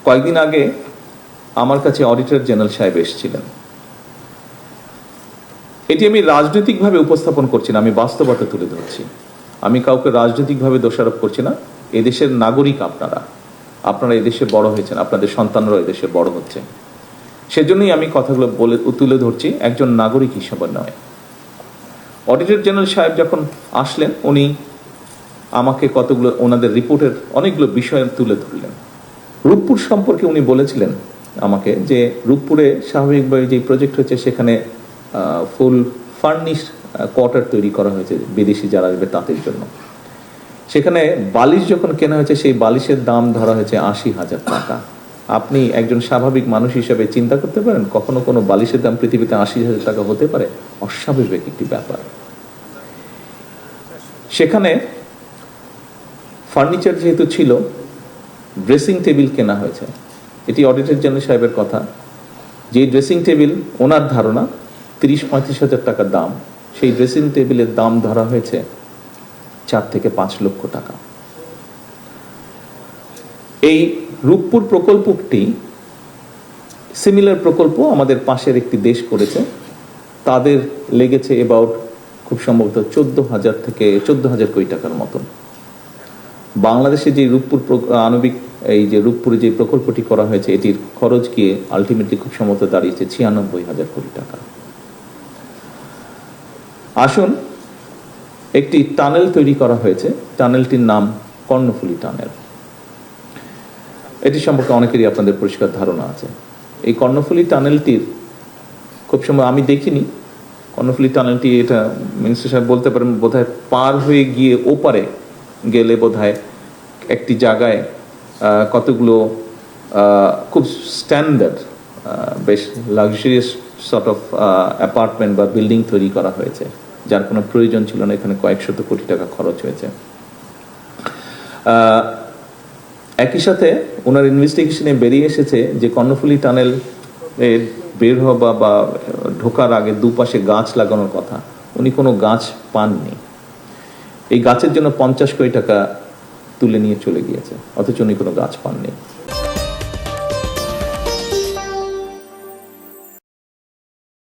কয়েকদিন আগে আমার কাছে অডিটর জেনারেল সাহেব এসেছিলেন। এটি আমি রাজনৈতিকভাবে উপস্থাপন করছি না, আমি বাস্তবতা তুলে ধরছি। আমি কাউকে রাজনৈতিকভাবে দোষারোপ করছি না। এদেশের নাগরিক আপনারা, আপনারা এদেশে বড় হয়েছেন, আপনাদের সন্তানরাও এদেশে বড় হচ্ছে, সেজন্যই আমি কথাগুলো তুলে ধরছি একজন নাগরিক হিসাবে নয়। অডিটর জেনারেল সাহেব যখন আসলেন, উনি আমাকে কতগুলো ওনাদের রিপোর্টের অনেকগুলো বিষয় তুলে ধরলেন। রূপপুর সম্পর্কে উনি বলেছিলেন আমাকে যে রূপপুরে স্বাভাবিকভাবে যে প্রজেক্ট হয়েছে সেখানে ফুল ফার্নিশ কোয়ার্টার তৈরি করা হয়েছে বিদেশি যারা আসবে তাদের জন্য। সেখানে বালিশ যখন কেনা হয়েছে সেই বালিশের দাম ধরা হয়েছে ৮০,০০০ টাকা। আপনি একজন স্বাভাবিক মানুষ হিসেবে চিন্তা করতে পারেন কখনো কোনো বালিশের দাম পৃথিবীতে ৮০,০০০ টাকা হতে পারে? অস্বাভাবিক একটি ব্যাপার। সেখানে ফার্নিচার যেহেতু ছিল, ড্রেসিং টেবিল কেনা হয়েছে। এটি অডিটর জেনারেল সাহেবের কথা। যে ড্রেসিং টেবিল ওনার ধারণা ৩০-৩৫,০০০ টাকার দাম, সেই ড্রেসিং টেবিলের দাম ধরা হয়েছে ৪ থেকে ৫ লক্ষ টাকা। এই রূপপুর প্রকল্পটি সিমিলার প্রকল্প আমাদের পাশের একটি দেশ করেছে, তাদের লেগেছে অ্যাবাউট খুব সম্ভবত ১৪,০০০ কোটি টাকার মতন। বাংলাদেশে যে রূপপুর আণবিক এই যে রূপপুরে যে প্রকল্পটি করা হয়েছে এটির খরচ গিয়ে আলটিমেটলি খুব সম্ভবত দাঁড়িয়েছে ৯৬,০০০ কোটি টাকা। আসুন, একটি টানেল তৈরি করা হয়েছে, টানেলটির নাম কর্ণফুলী টানেল। এটি সম্পর্কে অনেকেরই আপনাদের পরিষ্কার ধারণা আছে। এই কর্ণফুলী টানেলটির খুব সময় আমি দেখিনি। কর্ণফুলী টানেলটি, এটা মিনিস্টার সাহেব বলতে পারেন, বোধহয় পার হয়ে গিয়ে ওপারে গেলে বোধহয় একটি জায়গায় কতগুলো খুব স্ট্যান্ডার্ড বেশ লাক্সারিয়াস সর্ট অফ অ্যাপার্টমেন্ট বা বিল্ডিং তৈরি করা হয়েছে, যার কোনো প্রয়োজন ছিল না। এখানে কয়েক শত কোটি টাকা খরচ হয়েছে। একই সাথে ওনার ইনভেস্টিগেশনে বেরিয়ে এসেছে যে কর্ণফুলী টানেল বের হওয়া বা ঢোকার আগে দুপাশে গাছ লাগানোর কথা, উনি কোনো গাছ পাননি। এই গাছের জন্য ৫০ কোটি টাকা তুলে নিয়ে চলে গিয়েছে, অথচ উনি কোনো গাছ পাননি।